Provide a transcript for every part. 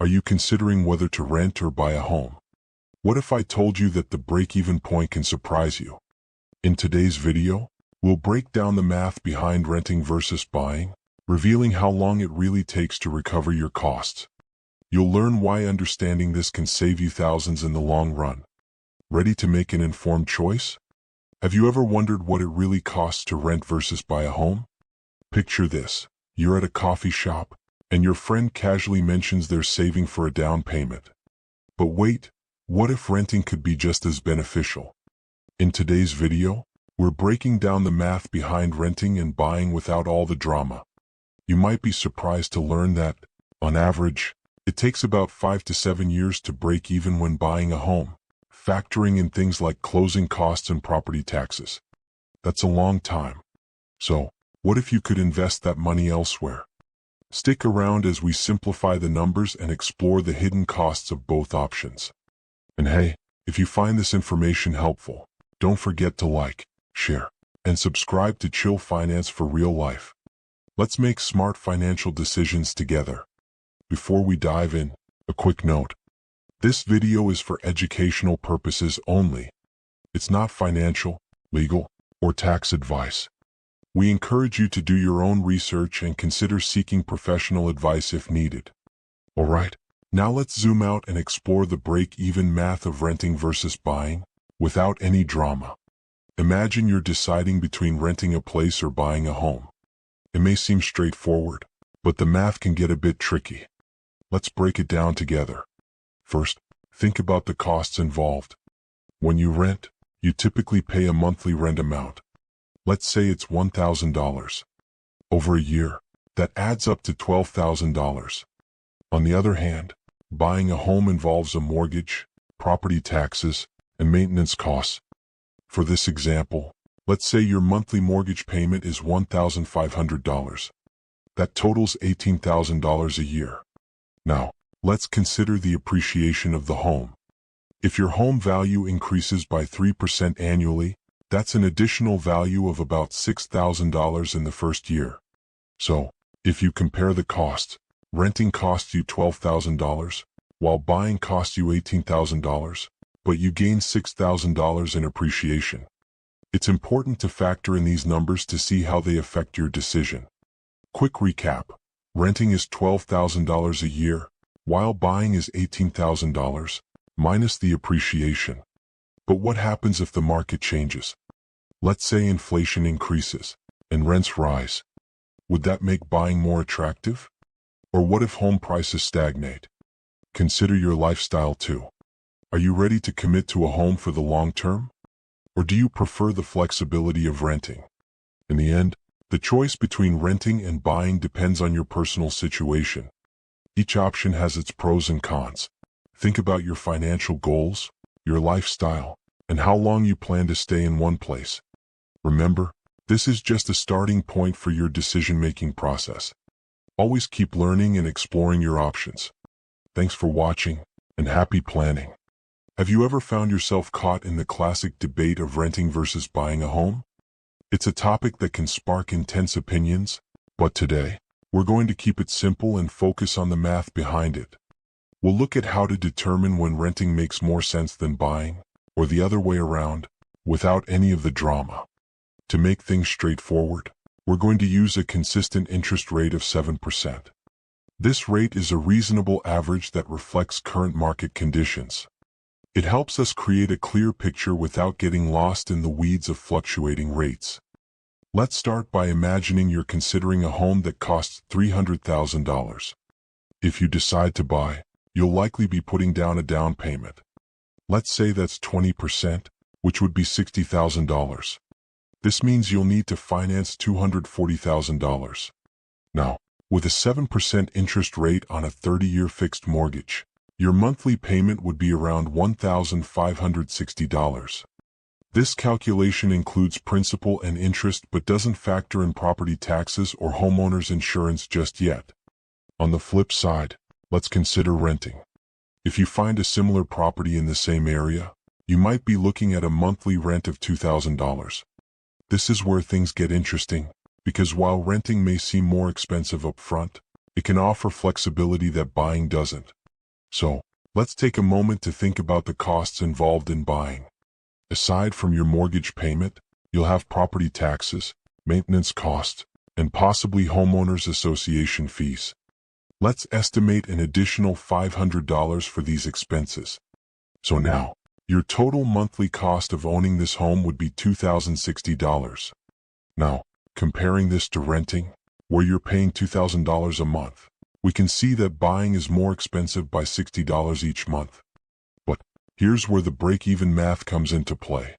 Are you considering whether to rent or buy a home? What if I told you that the break-even point can surprise you? In today's video, we'll break down the math behind renting versus buying, revealing how long it really takes to recover your costs. You'll learn why understanding this can save you thousands in the long run. Ready to make an informed choice? Have you ever wondered what it really costs to rent versus buy a home? Picture this. You're at a coffee shop, and your friend casually mentions they're saving for a down payment. But wait, what if renting could be just as beneficial? In today's video, we're breaking down the math behind renting and buying without all the drama. You might be surprised to learn that, on average, it takes about 5 to 7 years to break even when buying a home, factoring in things like closing costs and property taxes. That's a long time. So, what if you could invest that money elsewhere? Stick around as we simplify the numbers and explore the hidden costs of both options. And hey, if you find this information helpful, don't forget to like, share, and subscribe to Chill Finance for Real Life. Let's make smart financial decisions together. Before we dive in, a quick note. This video is for educational purposes only. It's not financial, legal, or tax advice. We encourage you to do your own research and consider seeking professional advice if needed. Alright, now let's zoom out and explore the break-even math of renting versus buying, without any drama. Imagine you're deciding between renting a place or buying a home. It may seem straightforward, but the math can get a bit tricky. Let's break it down together. First, think about the costs involved. When you rent, you typically pay a monthly rent amount. Let's say it's $1,000. Over a year, that adds up to $12,000. On the other hand, buying a home involves a mortgage, property taxes, and maintenance costs. For this example, let's say your monthly mortgage payment is $1,500. That totals $18,000 a year. Now, let's consider the appreciation of the home. If your home value increases by 3% annually, that's an additional value of about $6,000 in the first year. So, if you compare the costs, renting costs you $12,000, while buying costs you $18,000, but you gain $6,000 in appreciation. It's important to factor in these numbers to see how they affect your decision. Quick recap. Renting is $12,000 a year, while buying is $18,000, minus the appreciation. But what happens if the market changes? Let's say inflation increases, and rents rise. Would that make buying more attractive? Or what if home prices stagnate? Consider your lifestyle too. Are you ready to commit to a home for the long term? Or do you prefer the flexibility of renting? In the end, the choice between renting and buying depends on your personal situation. Each option has its pros and cons. Think about your financial goals, your lifestyle, and how long you plan to stay in one place. Remember, this is just a starting point for your decision-making process. Always keep learning and exploring your options. Thanks for watching, and happy planning. Have you ever found yourself caught in the classic debate of renting versus buying a home? It's a topic that can spark intense opinions, but today, we're going to keep it simple and focus on the math behind it. We'll look at how to determine when renting makes more sense than buying, or the other way around, without any of the drama. To make things straightforward, we're going to use a consistent interest rate of 7%. This rate is a reasonable average that reflects current market conditions. It helps us create a clear picture without getting lost in the weeds of fluctuating rates. Let's start by imagining you're considering a home that costs $300,000. If you decide to buy, you'll likely be putting down a down payment. Let's say that's 20%, which would be $60,000. This means you'll need to finance $240,000. Now, with a 7% interest rate on a 30-year fixed mortgage, your monthly payment would be around $1,560. This calculation includes principal and interest but doesn't factor in property taxes or homeowner's insurance just yet. On the flip side, let's consider renting. If you find a similar property in the same area, you might be looking at a monthly rent of $2,000. This is where things get interesting, because while renting may seem more expensive up front, it can offer flexibility that buying doesn't. So, let's take a moment to think about the costs involved in buying. Aside from your mortgage payment, you'll have property taxes, maintenance costs, and possibly homeowners association fees. Let's estimate an additional $500 for these expenses. So now, your total monthly cost of owning this home would be $2,060. Now, comparing this to renting, where you're paying $2,000 a month, we can see that buying is more expensive by $60 each month. But here's where the break-even math comes into play.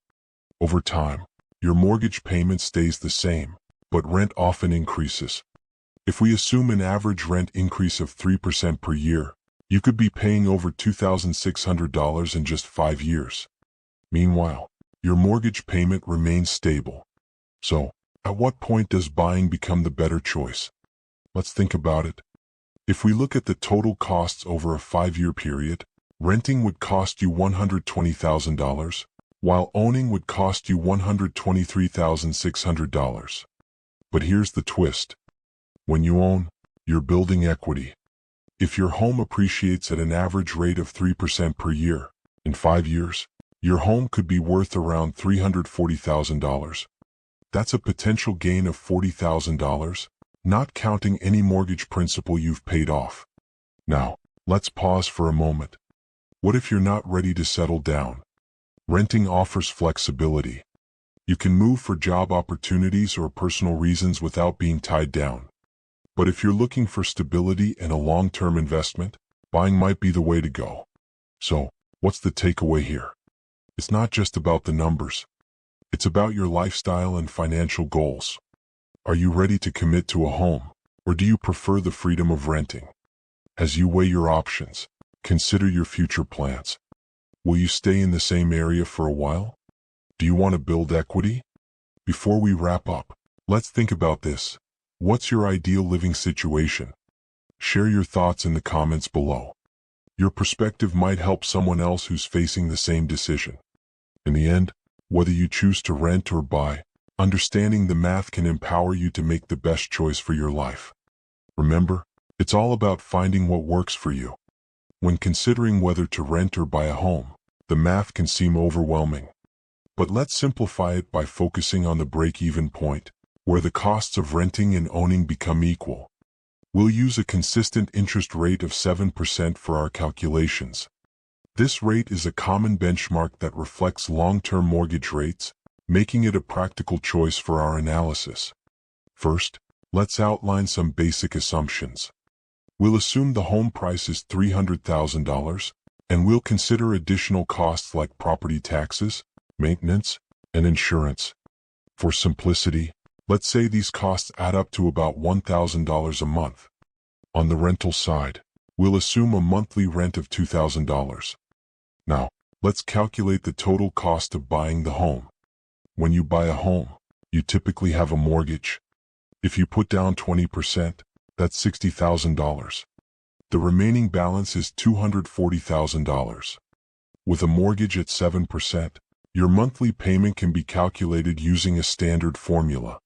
Over time, your mortgage payment stays the same, but rent often increases. If we assume an average rent increase of 3% per year, you could be paying over $2,600 in just 5 years. Meanwhile, your mortgage payment remains stable. So, at what point does buying become the better choice? Let's think about it. If we look at the total costs over a 5-year period, renting would cost you $120,000, while owning would cost you $123,600. But here's the twist. When you own, you're building equity. If your home appreciates at an average rate of 3% per year, in 5 years, your home could be worth around $340,000. That's a potential gain of $40,000, not counting any mortgage principal you've paid off. Now, let's pause for a moment. What if you're not ready to settle down? Renting offers flexibility. You can move for job opportunities or personal reasons without being tied down. But if you're looking for stability and a long-term investment, buying might be the way to go. So, what's the takeaway here? It's not just about the numbers. It's about your lifestyle and financial goals. Are you ready to commit to a home, or do you prefer the freedom of renting? As you weigh your options, consider your future plans. Will you stay in the same area for a while? Do you want to build equity? Before we wrap up, let's think about this. What's your ideal living situation? Share your thoughts in the comments below. Your perspective might help someone else who's facing the same decision. In the end, whether you choose to rent or buy, understanding the math can empower you to make the best choice for your life. Remember, it's all about finding what works for you. When considering whether to rent or buy a home, the math can seem overwhelming. But let's simplify it by focusing on the break-even point, where the costs of renting and owning become equal. We'll use a consistent interest rate of 7% for our calculations. This rate is a common benchmark that reflects long-term mortgage rates, making it a practical choice for our analysis. First, let's outline some basic assumptions. We'll assume the home price is $300,000, and we'll consider additional costs like property taxes, maintenance, and insurance. For simplicity, let's say these costs add up to about $1,000 a month. On the rental side, we'll assume a monthly rent of $2,000. Now, let's calculate the total cost of buying the home. When you buy a home, you typically have a mortgage. If you put down 20%, that's $60,000. The remaining balance is $240,000. With a mortgage at 7%, your monthly payment can be calculated using a standard formula.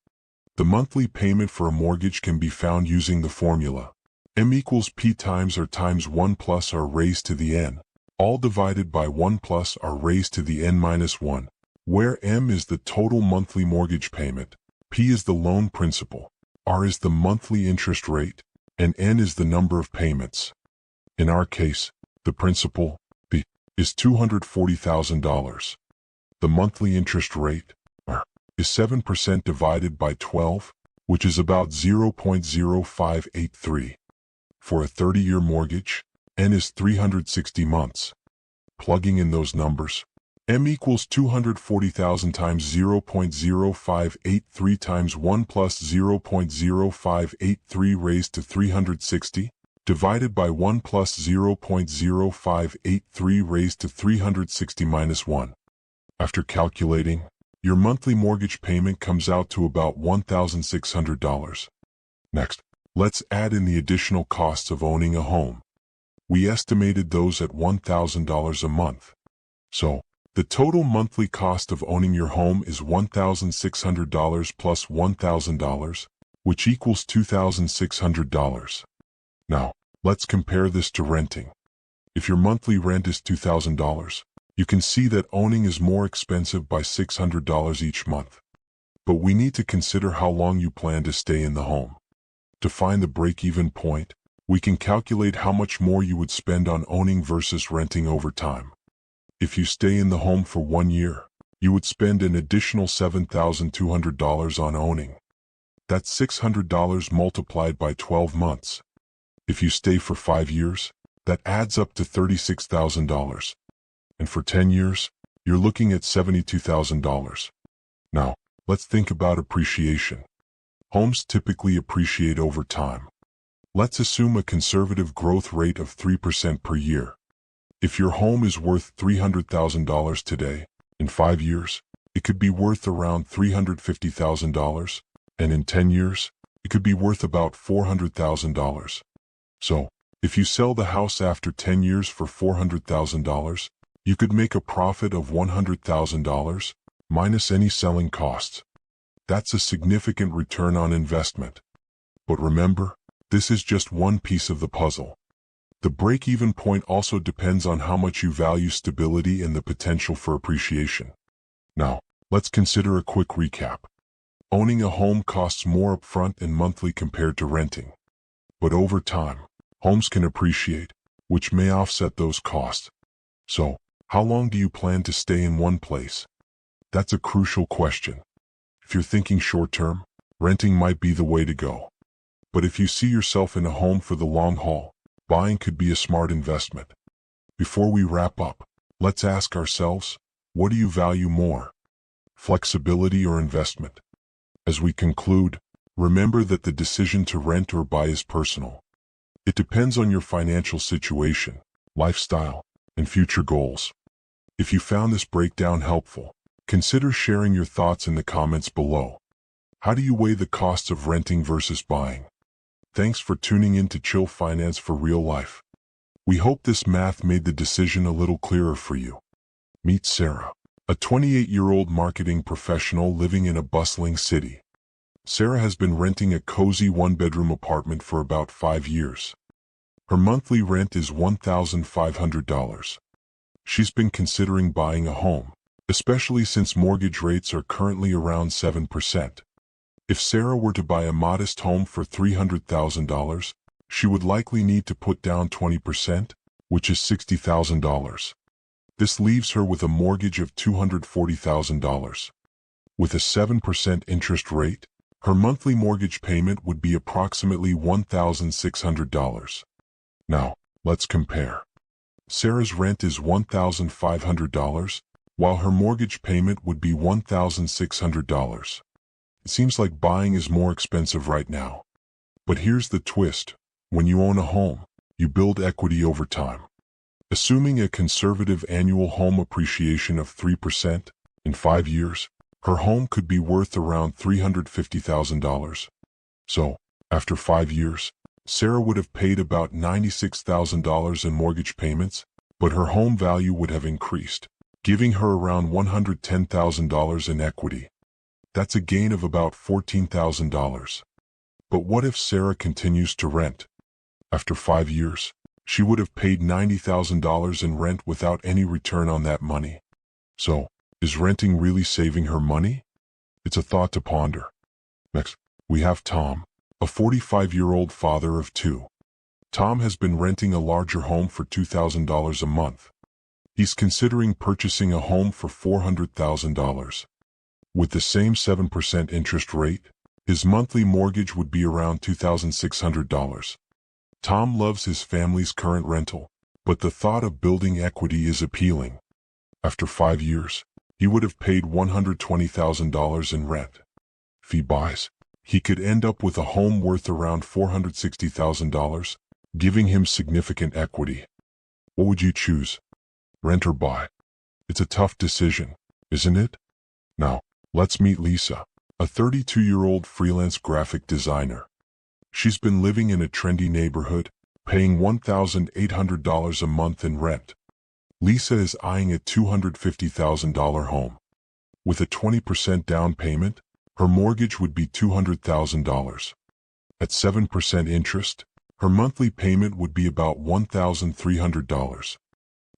The monthly payment for a mortgage can be found using the formula M equals P times R times 1 plus R raised to the N, all divided by 1 plus R raised to the N minus 1, where M is the total monthly mortgage payment, P is the loan principal, R is the monthly interest rate, and N is the number of payments. In our case, the principal, P, is $240,000. The monthly interest rate, R, is 7% divided by 12, which is about 0.0583. For a 30-year mortgage, N is 360 months. Plugging in those numbers, M equals 240,000 times 0.0583 times 1 plus 0.0583 raised to 360, divided by 1 plus 0.0583 raised to 360 minus 1. After calculating, your monthly mortgage payment comes out to about $1,600. Next, let's add in the additional costs of owning a home. We estimated those at $1,000 a month. So, the total monthly cost of owning your home is $1,600 plus $1,000, which equals $2,600. Now, let's compare this to renting. If your monthly rent is $2,000, you can see that owning is more expensive by $600 each month. But we need to consider how long you plan to stay in the home. To find the break-even point, we can calculate how much more you would spend on owning versus renting over time. If you stay in the home for 1 year, you would spend an additional $7,200 on owning. That's $600 multiplied by 12 months. If you stay for 5 years, that adds up to $36,000. And for 10 years, you're looking at $72,000. Now, let's think about appreciation. Homes typically appreciate over time. Let's assume a conservative growth rate of 3% per year. If your home is worth $300,000 today, in 5 years, it could be worth around $350,000, and in 10 years, it could be worth about $400,000. So, if you sell the house after 10 years for $400,000, you could make a profit of $100,000, minus any selling costs. That's a significant return on investment. But remember, this is just one piece of the puzzle. The break-even point also depends on how much you value stability and the potential for appreciation. Now, let's consider a quick recap. Owning a home costs more upfront and monthly compared to renting. But over time, homes can appreciate, which may offset those costs. So, how long do you plan to stay in one place? That's a crucial question. If you're thinking short-term, renting might be the way to go. But if you see yourself in a home for the long haul, buying could be a smart investment. Before we wrap up, let's ask ourselves, what do you value more? Flexibility or investment? As we conclude, remember that the decision to rent or buy is personal. It depends on your financial situation, lifestyle, and future goals. If you found this breakdown helpful, consider sharing your thoughts in the comments below. How do you weigh the costs of renting versus buying? Thanks for tuning in to Chill Finance for Real Life. We hope this math made the decision a little clearer for you. Meet Sarah, a 28-year-old marketing professional living in a bustling city. Sarah has been renting a cozy one-bedroom apartment for about 5 years. Her monthly rent is $1,500. She's been considering buying a home, especially since mortgage rates are currently around 7%. If Sarah were to buy a modest home for $300,000, she would likely need to put down 20%, which is $60,000. This leaves her with a mortgage of $240,000. With a 7% interest rate, her monthly mortgage payment would be approximately $1,600. Now, let's compare. Sarah's rent is $1,500, while her mortgage payment would be $1,600. It seems like buying is more expensive right now. But here's the twist. When you own a home, you build equity over time. Assuming a conservative annual home appreciation of 3%, in 5 years, her home could be worth around $350,000. So, after 5 years, Sarah would have paid about $96,000 in mortgage payments, but her home value would have increased, giving her around $110,000 in equity. That's a gain of about $14,000. But what if Sarah continues to rent? After 5 years, she would have paid $90,000 in rent without any return on that money. So, is renting really saving her money? It's a thought to ponder. Next, we have Tom, a 45-year-old father of 2. Tom has been renting a larger home for $2,000 a month. He's considering purchasing a home for $400,000. With the same 7% interest rate, his monthly mortgage would be around $2,600. Tom loves his family's current rental, but the thought of building equity is appealing. After 5 years, he would have paid $120,000 in rent. If he buys, he could end up with a home worth around $460,000, giving him significant equity. What would you choose? Rent or buy? It's a tough decision, isn't it? Now, let's meet Lisa, a 32-year-old freelance graphic designer. She's been living in a trendy neighborhood, paying $1,800 a month in rent. Lisa is eyeing a $250,000 home. With a 20% down payment, her mortgage would be $200,000. At 7% interest, Her monthly payment would be about $1,300.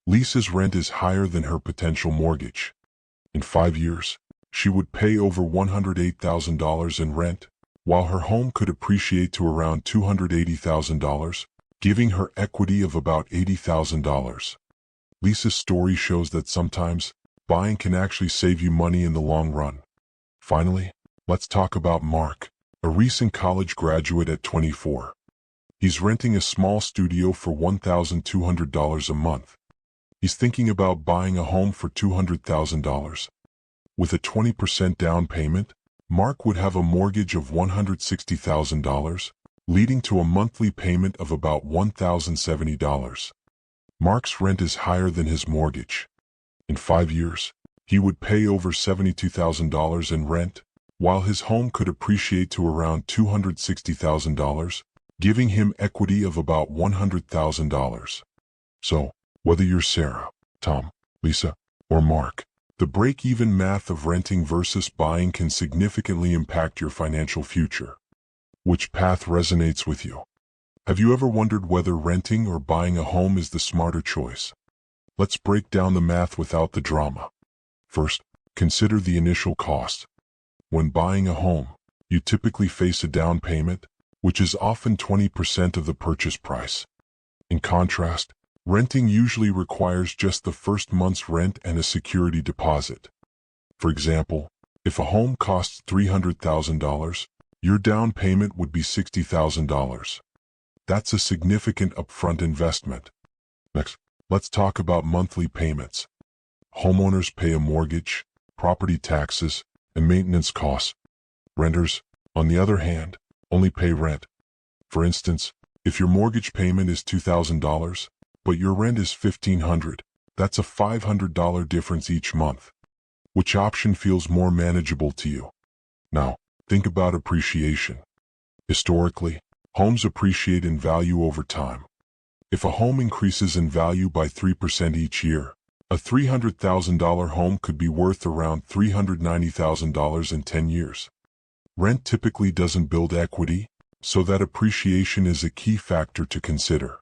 Lisa's rent is higher than her potential mortgage. In 5 years, she would pay over $108,000 in rent, while her home could appreciate to around $280,000, giving her equity of about $80,000. Lisa's story shows that sometimes buying can actually save you money in the long run. Finally, let's talk about Mark, a recent college graduate at 24. He's renting a small studio for $1,200 a month. He's thinking about buying a home for $200,000. With a 20% down payment, Mark would have a mortgage of $160,000, leading to a monthly payment of about $1,070. Mark's rent is higher than his mortgage. In 5 years, he would pay over $72,000 in rent, while his home could appreciate to around $260,000, giving him equity of about $100,000. So, whether you're Sarah, Tom, Lisa, or Mark, the break-even math of renting versus buying can significantly impact your financial future. Which path resonates with you? Have you ever wondered whether renting or buying a home is the smarter choice? Let's break down the math without the drama. First, consider the initial cost. When buying a home, you typically face a down payment, which is often 20% of the purchase price. In contrast, renting usually requires just the first month's rent and a security deposit. For example, if a home costs $300,000, your down payment would be $60,000. That's a significant upfront investment. Next, let's talk about monthly payments. Homeowners pay a mortgage, property taxes, and maintenance costs. Renters, on the other hand, only pay rent. For instance, if your mortgage payment is $2,000, but your rent is $1,500, that's a $500 difference each month. Which option feels more manageable to you? Now, think about appreciation. Historically, homes appreciate in value over time. If a home increases in value by 3% each year, a $300,000 home could be worth around $390,000 in 10 years. Rent typically doesn't build equity, so that appreciation is a key factor to consider.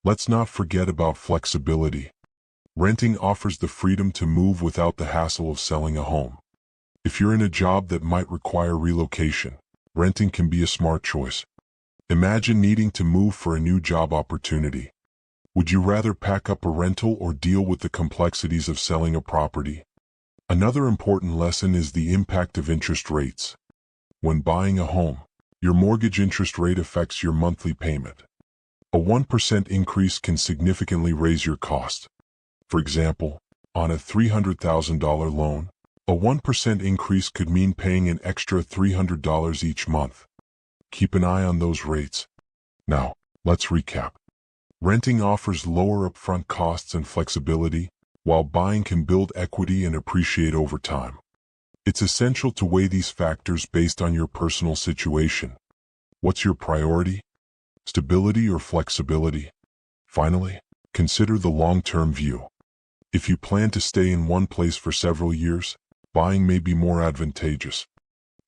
Let's not forget about flexibility. Renting offers the freedom to move without the hassle of selling a home. If you're in a job that might require relocation, renting can be a smart choice. Imagine needing to move for a new job opportunity. Would you rather pack up a rental or deal with the complexities of selling a property? Another important lesson is the impact of interest rates. When buying a home, your mortgage interest rate affects your monthly payment. A 1% increase can significantly raise your cost. For example, on a $300,000 loan, a 1% increase could mean paying an extra $300 each month. Keep an eye on those rates. Now, let's recap. Renting offers lower upfront costs and flexibility, while buying can build equity and appreciate over time. It's essential to weigh these factors based on your personal situation. What's your priority? Stability or flexibility? Finally, consider the long-term view. If you plan to stay in one place for several years, buying may be more advantageous.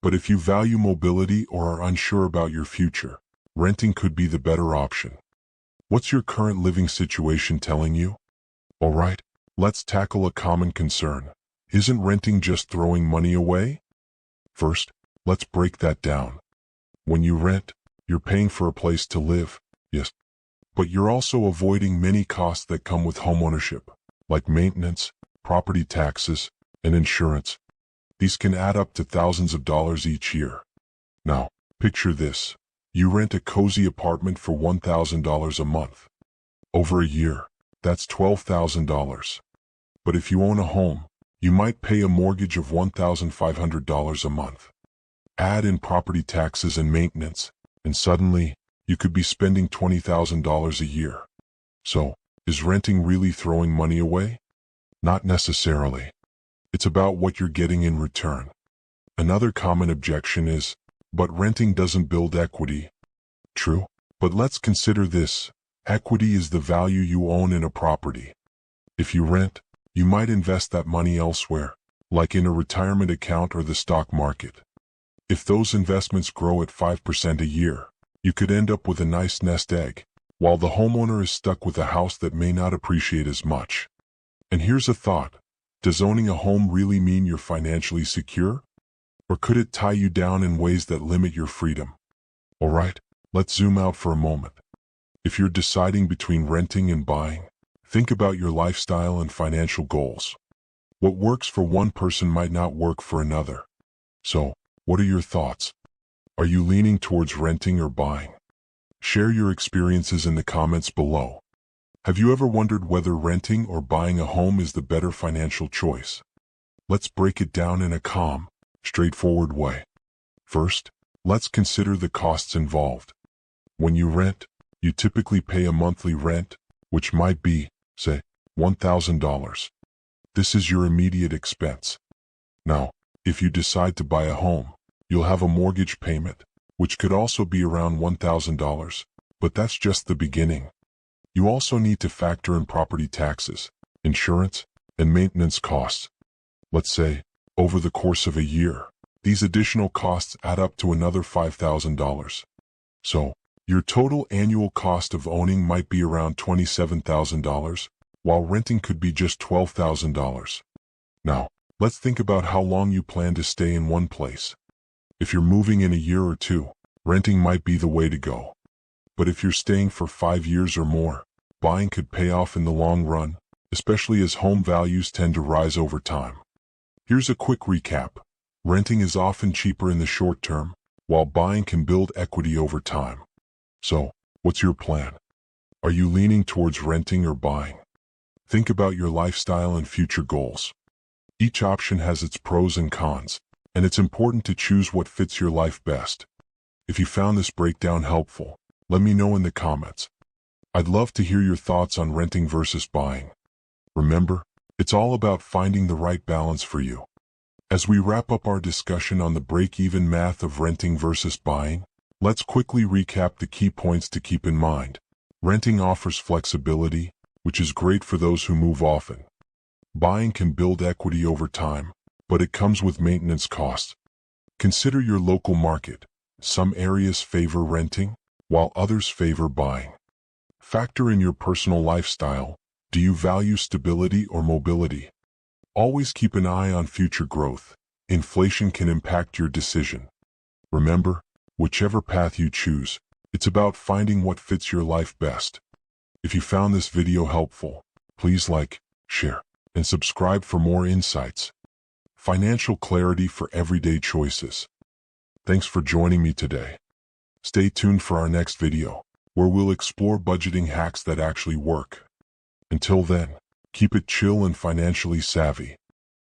But if you value mobility or are unsure about your future, renting could be the better option. What's your current living situation telling you? All right, let's tackle a common concern. Isn't renting just throwing money away? First, let's break that down. When you rent, you're paying for a place to live, yes, but you're also avoiding many costs that come with homeownership, like maintenance, property taxes, and insurance. These can add up to thousands of dollars each year. Now, picture this. You rent a cozy apartment for $1,000 a month. Over a year, that's $12,000. But if you own a home, you might pay a mortgage of $1,500 a month. Add in property taxes and maintenance, and suddenly, you could be spending $20,000 a year. So, is renting really throwing money away? Not necessarily. It's about what you're getting in return. Another common objection is, but renting doesn't build equity. True, but let's consider this. Equity is the value you own in a property. If you rent, you might invest that money elsewhere, like in a retirement account or the stock market. If those investments grow at 5% a year, You could end up with a nice nest egg, while the homeowner is stuck with a house that may not appreciate as much. And here's a thought. Does owning a home really mean you're financially secure? Or could it tie you down in ways that limit your freedom? Alright, let's zoom out for a moment. If you're deciding between renting and buying, think about your lifestyle and financial goals. What works for one person might not work for another. So, what are your thoughts? Are you leaning towards renting or buying? Share your experiences in the comments below. Have you ever wondered whether renting or buying a home is the better financial choice? Let's break it down in a calm, straightforward way. First, let's consider the costs involved. When you rent, you typically pay a monthly rent, which might be, say, $1,000. This is your immediate expense. Now, if you decide to buy a home, you'll have a mortgage payment, which could also be around $1,000, but that's just the beginning. You also need to factor in property taxes, insurance, and maintenance costs. Let's say, over the course of a year, these additional costs add up to another $5,000. So, your total annual cost of owning might be around $27,000, while renting could be just $12,000. Now, let's think about how long you plan to stay in one place. If you're moving in a year or two, renting might be the way to go. But if you're staying for 5 years or more, buying could pay off in the long run, especially as home values tend to rise over time. Here's a quick recap. Renting is often cheaper in the short term, while buying can build equity over time. So, what's your plan? Are you leaning towards renting or buying? Think about your lifestyle and future goals. Each option has its pros and cons, and it's important to choose what fits your life best. If you found this breakdown helpful, let me know in the comments. I'd love to hear your thoughts on renting versus buying. Remember, it's all about finding the right balance for you. As we wrap up our discussion on the break-even math of renting versus buying, let's quickly recap the key points to keep in mind. Renting offers flexibility, which is great for those who move often. Buying can build equity over time, but it comes with maintenance costs. Consider your local market. Some areas favor renting, while others favor buying. Factor in your personal lifestyle. Do you value stability or mobility? Always keep an eye on future growth. Inflation can impact your decision. Remember, whichever path you choose, it's about finding what fits your life best. If you found this video helpful, please like, share, and subscribe for more insights. Financial clarity for everyday choices. Thanks for joining me today. Stay tuned for our next video, where we'll explore budgeting hacks that actually work. Until then, keep it chill and financially savvy.